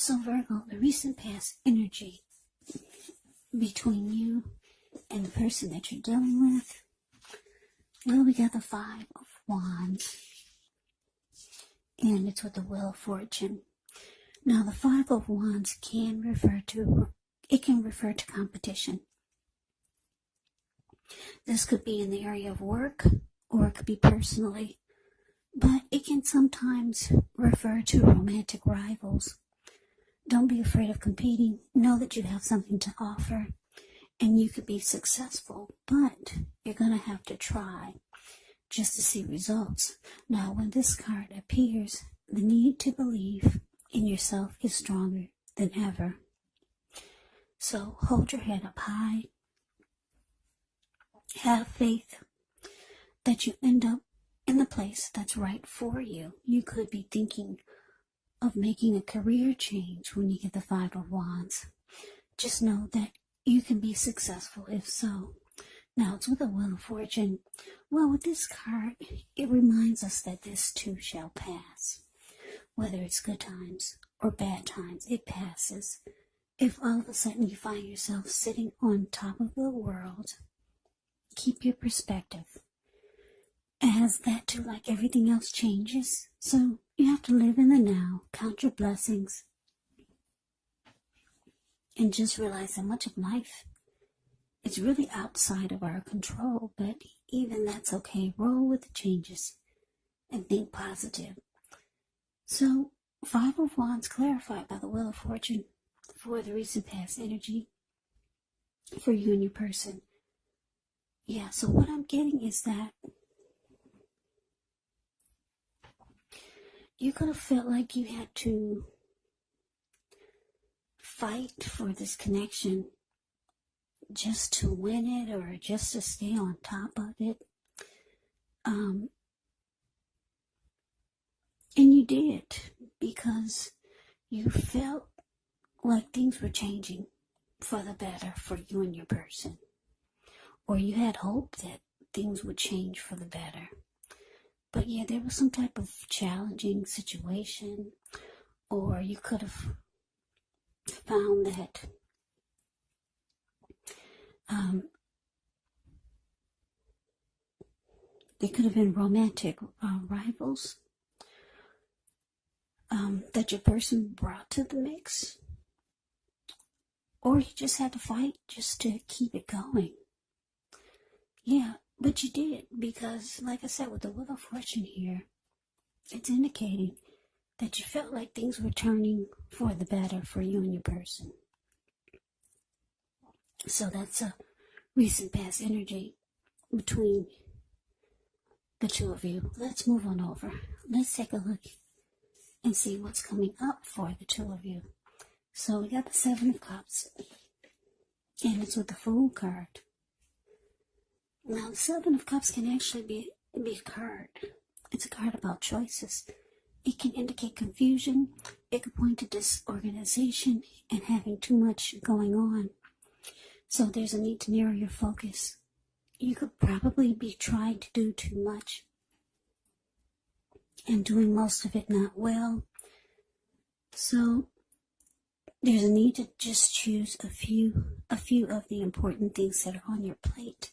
So Virgo, the recent past energy between you and the person that you're dealing with, well, we got the Five of Wands, and it's with the Wheel of Fortune. Now, the Five of Wands can refer to competition. This could be in the area of work, or it could be personally, but it can sometimes refer to romantic rivals. Don't be afraid of competing. Know that you have something to offer, and you could be successful, but you're going to have to try just to see results. Now, when this card appears, the need to believe in yourself is stronger than ever. So hold your head up high. Have faith that you end up in the place that's right for you. You could be thinking of making a career change when you get the Five of Wands. Just know that you can be successful if so. Now, it's with the Wheel of Fortune. Well, with this card, it reminds us that this too shall pass. Whether it's good times or bad times, it passes. If all of a sudden you find yourself sitting on top of the world, keep your perspective, as that too, like everything else, changes. So you have to live in the now, count your blessings, and just realize that much of life is really outside of our control, but even that's okay. Roll with the changes and think positive. So, Five of Wands clarified by the Wheel of Fortune for the recent past energy for you and your person. Yeah, so what I'm getting is that you could have felt like you had to fight for this connection just to win it or just to stay on top of it. And you did, because you felt like things were changing for the better for you and your person. Or you had hope that things would change for the better. But yeah, there was some type of challenging situation, or you could have found that they could have been romantic rivals that your person brought to the mix, or you just had to fight just to keep it going. Yeah, but you did, because like I said, with the Wheel of Fortune here, it's indicating that you felt like things were turning for the better for you and your person. So that's a recent past energy between the two of you. Let's move on over. Let's take a look and see what's coming up for the two of you. So we got the Seven of Cups, and it's with the Fool card. Now, the Seven of Cups can actually be a card. It's a card about choices. It can indicate confusion. It could point to disorganization and having too much going on. So there's a need to narrow your focus. You could probably be trying to do too much and doing most of it not well. So there's a need to just choose a few of the important things that are on your plate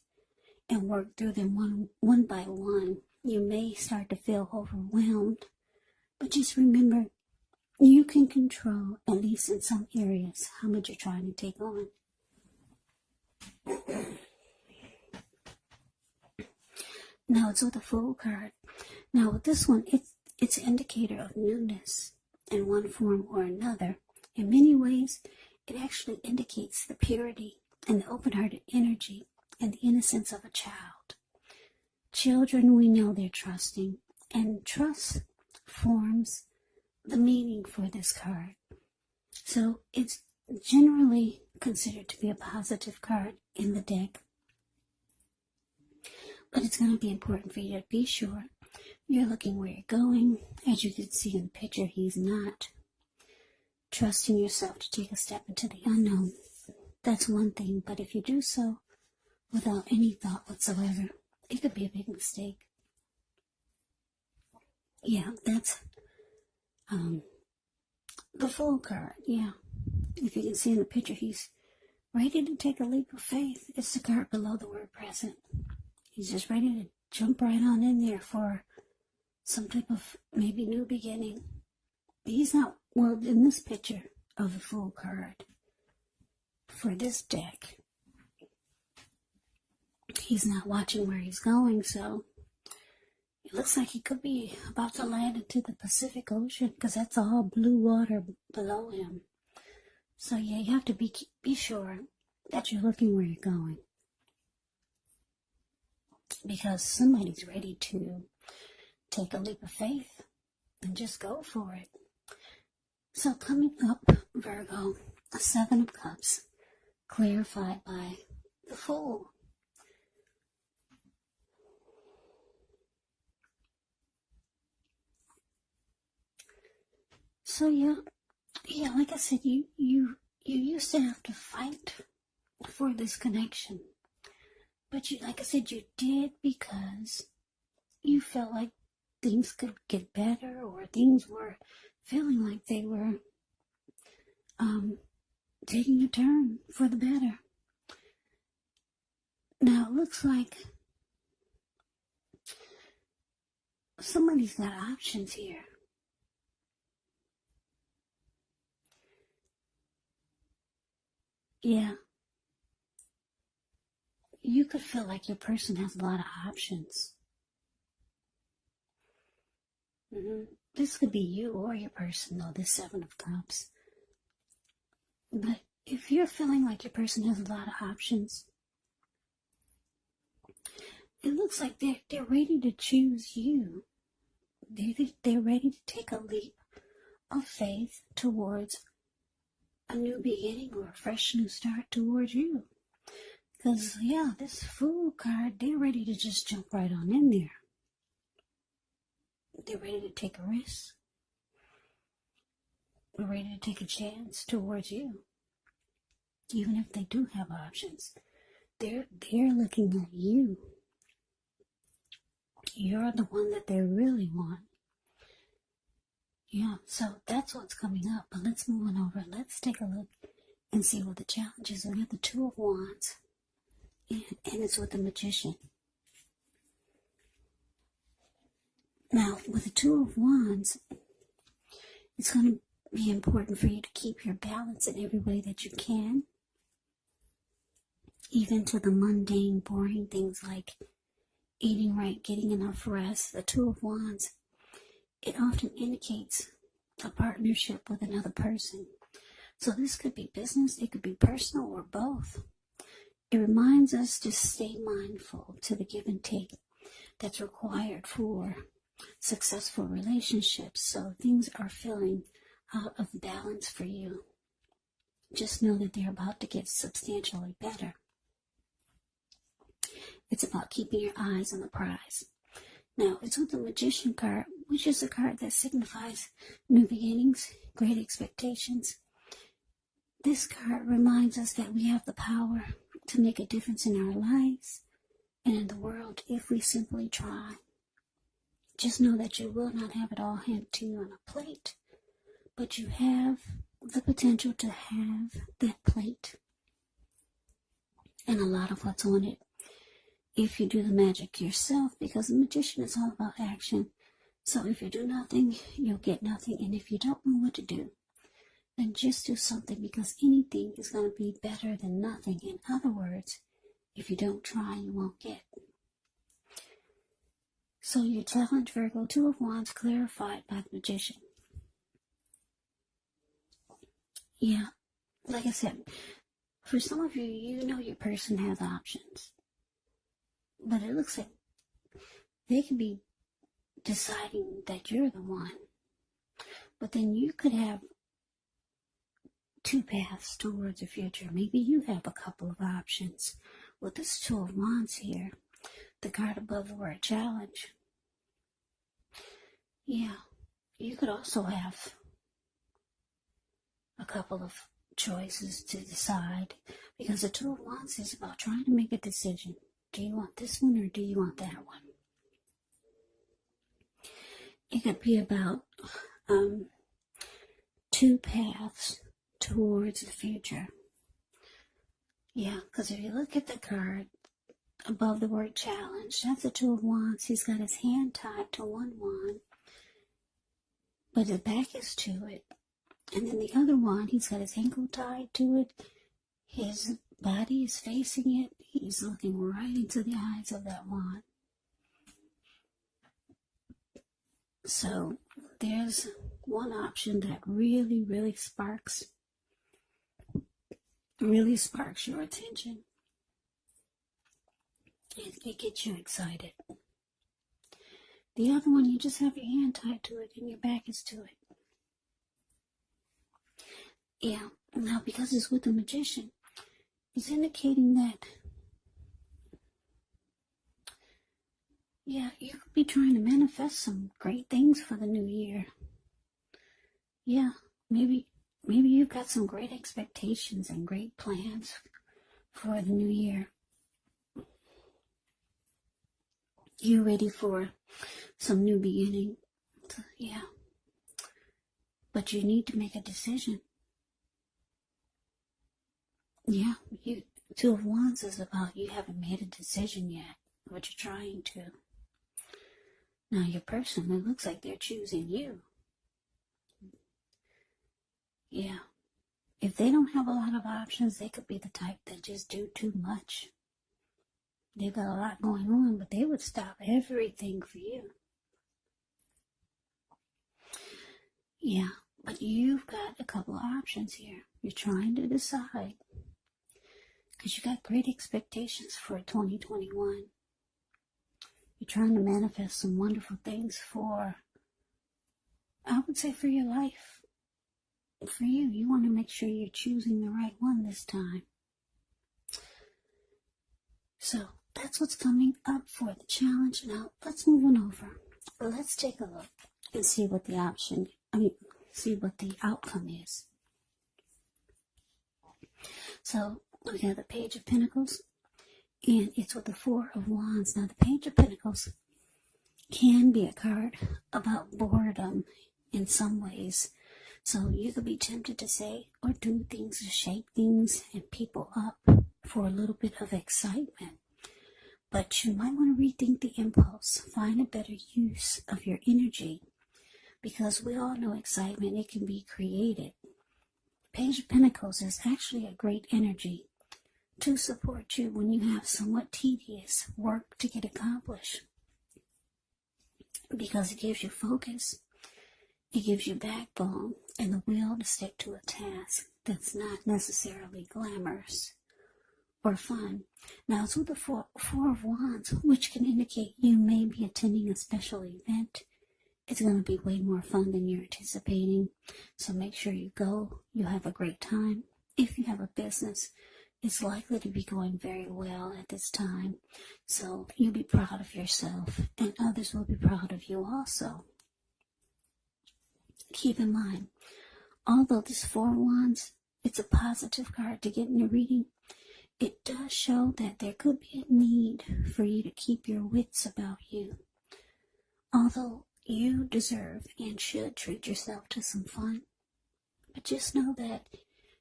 and work through them one by one. You may start to feel overwhelmed, but just remember, you can control, at least in some areas, how much you're trying to take on. Now it's with the Fool card. Now with this one, it's an indicator of newness in one form or another. In many ways, it actually indicates the purity and the open-hearted energy and the innocence of a child. Children, we know they're trusting, and trust forms the meaning for this card. So it's generally considered to be a positive card in the deck. But it's going to be important for you to be sure you're looking where you're going. As you can see in the picture, he's not trusting yourself to take a step into the unknown. That's one thing, but if you do so without any thought whatsoever, it could be a big mistake. Yeah, that's the Fool card, yeah. If you can see in the picture, he's ready to take a leap of faith. It's the card below the word present. He's just ready to jump right on in there for some type of maybe new beginning. He's not, well, in this picture of the Fool card, for this deck, he's not watching where he's going, so it looks like he could be about to land into the Pacific Ocean, because that's all blue water below him. So yeah, you have to be sure that you're looking where you're going, because somebody's ready to take a leap of faith and just go for it. So coming up, Virgo, the Seven of Cups, clarified by the Fool. So yeah, like I said, you used to have to fight for this connection, but like I said, you did because you felt like things could get better, or things were feeling like they were taking a turn for the better. Now it looks like somebody's got options here. Yeah. You could feel like your person has a lot of options. This could be you or your person, though, this Seven of Cups. But if you're feeling like your person has a lot of options, it looks like they're ready to choose you. They're ready to take a leap of faith towards a new beginning or a fresh new start towards you. Because, yeah, this Fool card, they're ready to just jump right on in there. They're ready to take a risk. They're ready to take a chance towards you. Even if they do have options, they're looking at you. You're the one that they really want. Yeah, so that's what's coming up. But let's move on over. Let's take a look and see what the challenges are. We have the Two of Wands, and it's with the Magician. Now, with the Two of Wands, it's going to be important for you to keep your balance in every way that you can, even to the mundane, boring things like eating right, getting enough rest. The Two of Wands, it often indicates a partnership with another person. So this could be business, it could be personal, or both. It reminds us to stay mindful to the give and take that's required for successful relationships. So things are feeling out of balance for you, just know that they're about to get substantially better. It's about keeping your eyes on the prize. Now, it's with the Magician card, which is a card that signifies new beginnings, great expectations. This card reminds us that we have the power to make a difference in our lives and in the world if we simply try. Just know that you will not have it all handed to you on a plate, but you have the potential to have that plate and a lot of what's on it if you do the magic yourself, because the Magician is all about action. So if you do nothing, you'll get nothing. And if you don't know what to do, then just do something, because anything is going to be better than nothing. In other words, if you don't try, you won't get. So your challenge, Virgo, Two of Wands, clarified by the Magician. Yeah, like I said, for some of you, you know your person has options. But it looks like they could be deciding that you're the one. But then you could have two paths towards the future. Maybe you have a couple of options. With this Two of Wands here, the card above the word challenge. Yeah, you could also have a couple of choices to decide, because the Two of Wands is about trying to make a decision. Do you want this one or do you want that one? It could be about two paths towards the future. Yeah, because if you look at the card above the word challenge, that's the Two of Wands. He's got his hand tied to one wand, but his back is to it. And then the other wand, he's got his ankle tied to it. His body is facing it. He's looking right into the eyes of that wand. So there's one option that really sparks your attention. It gets you excited. The other one, you just have your hand tied to it and your back is to it. Yeah, now because it's with the Magician, it's indicating that, yeah, you could be trying to manifest some great things for the new year. Yeah, maybe you've got some great expectations and great plans for the new year. You ready for some new beginning? Yeah. But you need to make a decision. Yeah, Two of Wands is about you haven't made a decision yet, but you're trying to. Now your person, it looks like they're choosing you. Yeah. If they don't have a lot of options, they could be the type that just do too much. They've got a lot going on, but they would stop everything for you. Yeah, but you've got a couple of options here. You're trying to decide because you got great expectations for 2021. You're trying to manifest some wonderful things for, I would say, for your life. For you, you want to make sure you're choosing the right one this time. So that's what's coming up for the challenge. Now let's move on over. Let's take a look and see what the outcome is. So we have the Page of Pentacles, and it's with the Four of Wands. Now the Page of Pentacles can be a card about boredom in some ways. So you could be tempted to say or do things to shake things and people up for a little bit of excitement. But you might want to rethink the impulse. Find a better use of your energy. Because we all know excitement, it can be created. Page of Pentacles is actually a great energy to support you when you have somewhat tedious work to get accomplished. Because it gives you focus. It gives you backbone and the will to stick to a task that's not necessarily glamorous or fun. Now it's with the Four of Wands, which can indicate you may be attending a special event. It's going to be way more fun than you're anticipating. So make sure you go. You'll have a great time. If you have a business, it's likely to be going very well at this time. So you'll be proud of yourself and others will be proud of you also. Keep in mind, although this Four of Wands, it's a positive card to get in the reading, it does show that there could be a need for you to keep your wits about you. Although you deserve and should treat yourself to some fun, but just know that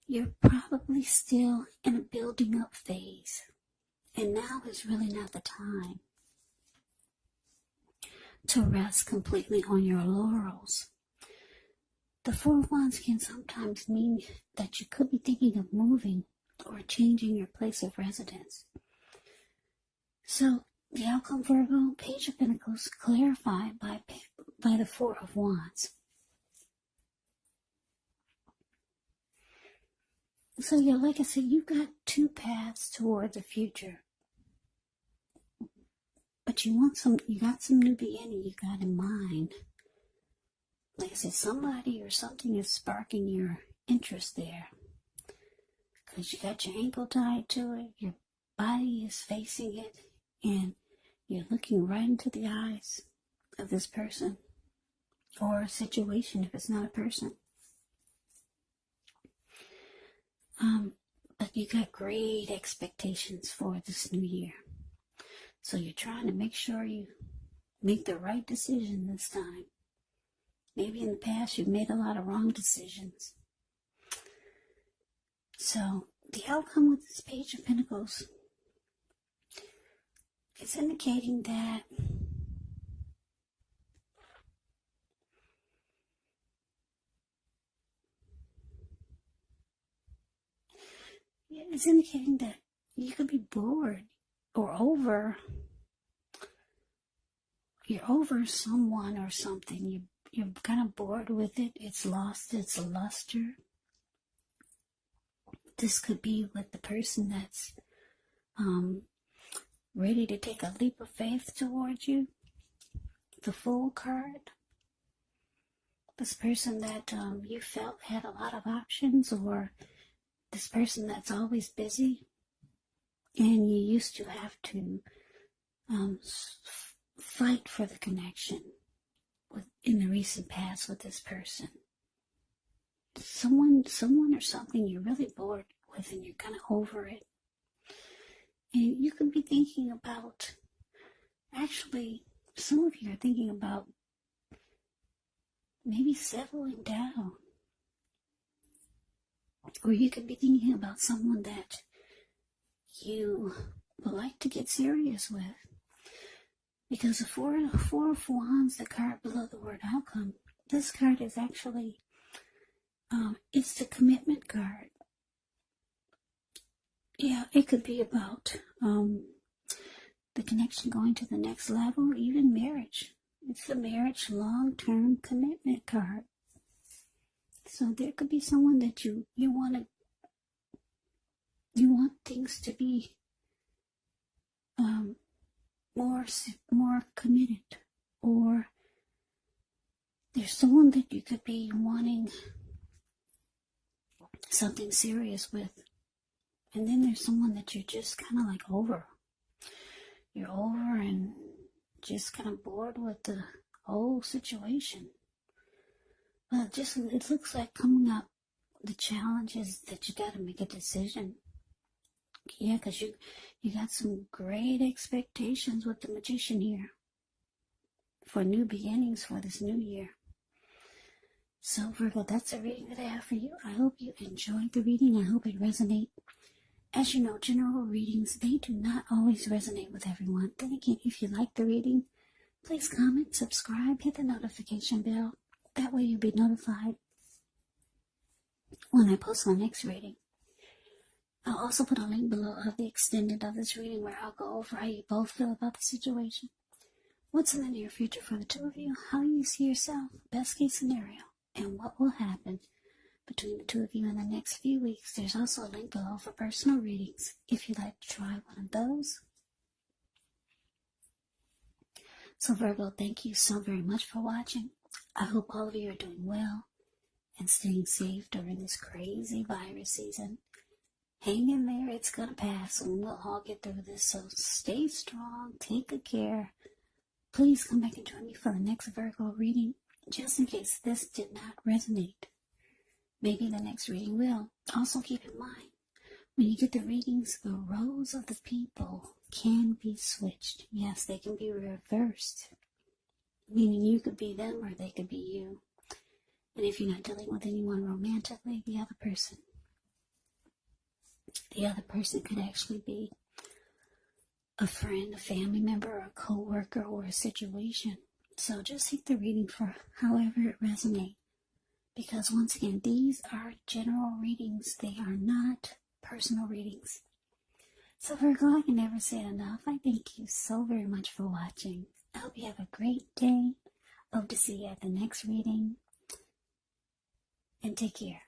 you're probably still in a building up phase, and now is really not the time to rest completely on your laurels. The Four of Wands can sometimes mean that you could be thinking of moving or changing your place of residence. So the outcome, Virgo, Page of Pentacles clarified by the Four of Wands. So yeah, like I said, you've got two paths towards the future. But you got some new beginning you got in mind. Like I said, somebody or something is sparking your interest there. Because you got your ankle tied to it, your body is facing it, and you're looking right into the eyes of this person. Or a situation if it's not a person. But you got great expectations for this new year. So you're trying to make sure you make the right decision this time. Maybe in the past you've made a lot of wrong decisions. So the outcome with this Page of Pentacles, it's indicating that you could be bored or you're over someone or something. You're kind of bored with it. It's lost its luster. This could be with the person that's ready to take a leap of faith towards you. The Fool card. This person that you felt had a lot of options, or this person that's always busy and you used to have to fight for the connection in the recent past with this person. Someone or something you're really bored with and you're kind of over it. And you could be thinking about, actually, some of you are thinking about maybe settling down. Or you could be thinking about someone that you would like to get serious with. Because the Four of Wands, the card below the word outcome, this card is actually, it's the commitment card. Yeah, it could be about the connection going to the next level, even marriage. It's the marriage long-term commitment card. So there could be someone that you want things to be more committed, or there's someone that you could be wanting something serious with, and then there's someone that you're just kind of like over. You're over and just kind of bored with the whole situation. But it looks like coming up, the challenge is that you got to make a decision. Yeah, because you got some great expectations with the Magician here for new beginnings for this new year. So Virgo, that's a reading that I have for you. I hope you enjoyed the reading. I hope it resonates. As you know, general readings, they do not always resonate with everyone. Then again, if you like the reading, please comment, subscribe, hit the notification bell. That way you'll be notified when I post my next reading. I'll also put a link below of the extended of this reading where I'll go over how you both feel about the situation. What's in the near future for the two of you, how you see yourself, best case scenario, and what will happen between the two of you in the next few weeks. There's also a link below for personal readings if you'd like to try one of those. So Virgo, thank you so very much for watching. I hope all of you are doing well and staying safe during this crazy virus season. Hang in there, it's going to pass and we'll all get through this. So stay strong, take good care. Please come back and join me for the next Virgo reading, just in case this did not resonate. Maybe the next reading will. Also keep in mind, when you get the readings, the roles of the people can be switched. Yes, they can be reversed. Meaning you could be them or they could be you. And if you're not dealing with anyone romantically, the other person could actually be a friend, a family member, a co-worker, or a situation. So just take the reading for however it resonates. Because once again, these are general readings. They are not personal readings. So Virgo, I can never say it enough. I thank you so very much for watching. I hope you have a great day. Hope to see you at the next reading. And take care.